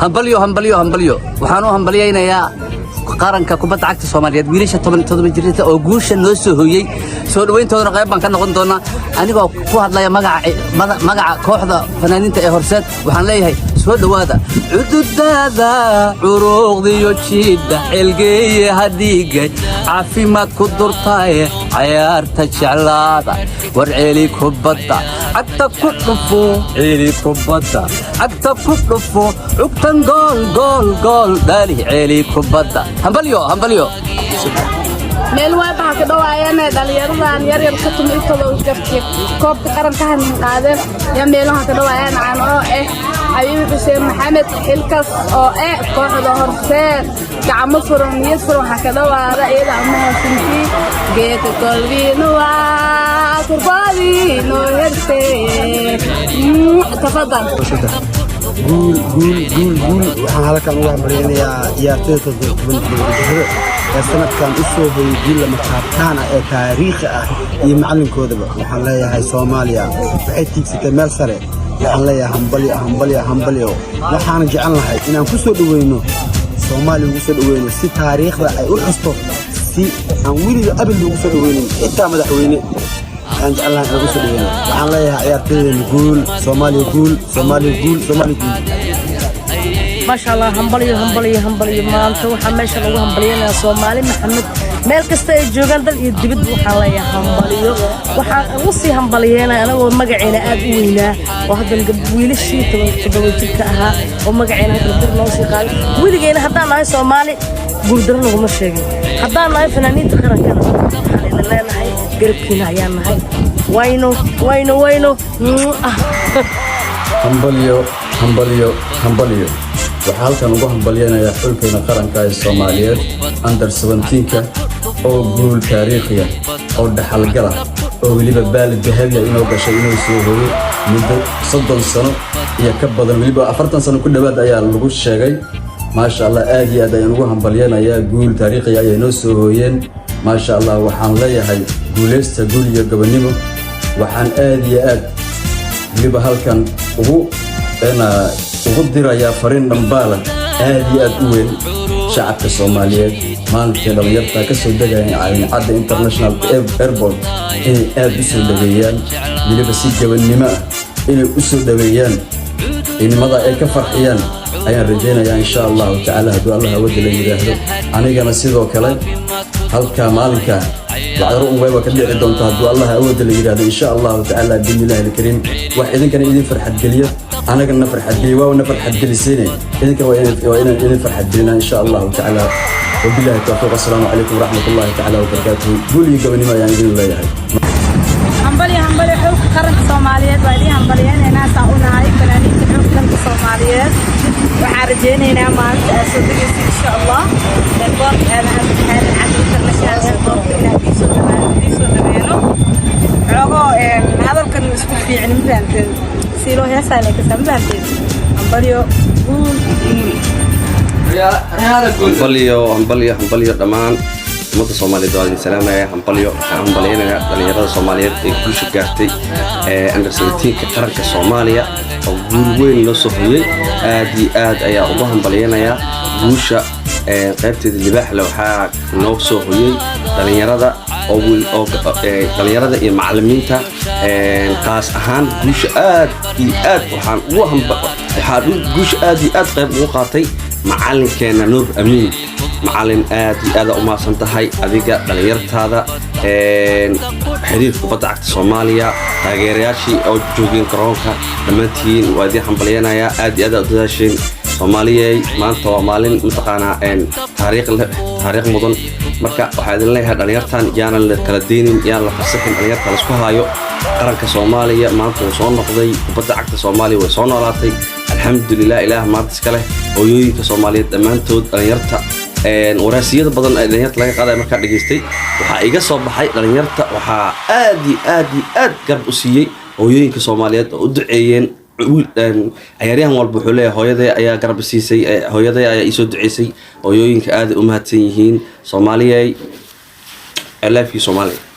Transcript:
همبليو وحانو همبليينا يا qaranka kubadda cagta Soomaaliyeed wiilasha 17 jirta oo guusha noo soo hooyay soo dhaweyntoodana qayb baan ka noqon doonaa anigoo ku hadlaya magaca kooxda fanaaniinta ee horseed waxaan leeyahay soo dhawaada cududada uruqdiyo jidda cilgeeye hadiga caafimaad ku durtay ciyaarta jeclaada war ceeli kubadda cagta ku dhufo ceeli kubadda cagta ku dhufo cugtan gool dali ceeli kubadda همبليو meel way baa ka dhawaayeen dhalinyaradan yar ka tumidtooda u gartay koobka qaranka han qaadeen ya meelaha ka dhawaayeen aan oo Xabiib Xuseen Maxamed xilkas oo kooxda horseed gacmo furan niyad furan waxa ka dhawaada iyada ama sinti geedka qalbiina waa qurbadi noo heertay tafadal قول waxaan halkan uga hambalyeynaya ciyaartoyda degmada sanad kan u soo hoyay guul lama taabtaan ee taariikhi ah iyo macalinkoodaba waxaan leeyahay Soomaaliya waxay tiigsatay meel sare waxaan leeyahay hambalyo waxaan jecelahay inaan ku soo dhaweyno Soomaaliya ugu soo dhaweyno si taariikhda ay u xusto si aan wiliga abad ugu soo dhaweyno inta madaxweyne aan jecelahay ugu soo dhaweyno waxaan leeyahay ciyaartoyda guul Soomaaliya guul ما شاء الله همبلي ما أنت وحماش لو همبلينا صومالي محمد مال كسته جوجان دل يدبد وحلايا همبليو وصي همبلينا أنا ومجعنا أبوينا وهذا الجبويل الشيء تبغى ها ومجعنا قدر نوصي قال ويلي جينا حتى أنا صومالي قدرنا ومشي حتى أنا فنانين تخرج كنا حالنا لا نهاي قربنا يا نهاي وينو همبليو وحالكان ugu hambalyeynaya xulkeena qaranka ee Soomaaliyeed under 17ka oo guul taariikhi ah oo dhaxal gala oo waliba baalid dahabi ah inuu gashay inuu soo hooyo muddo 30 sano iyo ka badan waliba 40 sano ku dhawaad ayaa lagu sheegay ma sha Allah aad iyo aad ayaan ugu hambalyeynaya guul taariikhi ah inuu soo hooyeen ma sha Allah waxaan leeyahay guuleysta guul iyo gabanimo waxaan aad iyo aad waliba halkan ugu diraya fariin dhambaala aad iyo aad u weyn shacabka Soomaaliyeed maalintii dhalinyarta ka soo degayeen cadda international airport inay aad u soo dhaweeyaan waliba si gabanimo ah inay u soo dhaweeyaan inmada ay ka farxiyaan ayaan rajaynayaa insha Allah ta'ala haddii Allah wada la yiraahdo anigana sidoo kale halka maalinka وعذر أمي وكذا عندهم تهدو الله أود اللي يراد إن شاء الله تعالى بإذن الله الكريم واحد إذا كان يدين فرحة قلية أنا كنا فرحة قلية ونفرحة قلية سنة إذا كان وإذا فرحة قلية إن شاء الله تعالى وبالله التوفيق السلام عليكم ورحمة الله تعالى وبركاته قولي قبل ما يعني الله يهدي همبلي حب قرن Soomaaliyeed waa idin hambalyeynayna saacunahay fanaaniinta xulka Soomaaliyeed waxaan rajaynaynaa maanta soo dhigaysa insha Allah dalboon aad international airport inaan soo dhaweeno xogo hadalkan isku fiican midaan si loo heesay ka sambaanteen hambalyo همبليو دمان umada Soomaaliyeed waa salaamaya hambalyeynaya dhalinyarada Soomaaliyeed ee guusha gaartay under 17ka qaranka Soomaaliya oo guul weyn loo soo hoyay aad ayaa ugu hambalyeynaya guusha qaybteeda libaax leh waxa noo soo hoyay dhalinyarada dhalinyarada iyo macallimiinta qaas ahaan guusha aad waxaan guusha aad qayb ugu qaatay macallinkeena Nuur Amiin معلم آد وما سنتهاي أذيك دليرتها حديث قطعة الصومالية تغييراتي أو جوجين كرونكا دمتين وادي حنبلينا يا آد أداشين صومالية ما أنت ومالين متقانا تاريخ مدن مركا وحيد الله دليرتان يانا للكردين يانا لفصحين دليرتها لسكوهايو قرنك صومالية ما أنت وصون نقضي قطعة الصومالية وصون راتي الحمد لله إله ما تسكله ويوي كصومالية دمانتود دليرتها وراسية بدن دليرت laga qaaday marka dhageystay waxa iga soo baxay dhalinyarta waxa aad garb u siiyay hooyooyinka Soomaaliyeed oo u duceeyeen ciyaaryahan walba wuxuu leeyahay hooyaday ayaa garb siisay hooyaday ayaa isoo duceysay hooyooyinka aad u mahadsan yihiin Soomaaliyeed I love you Soomaaliya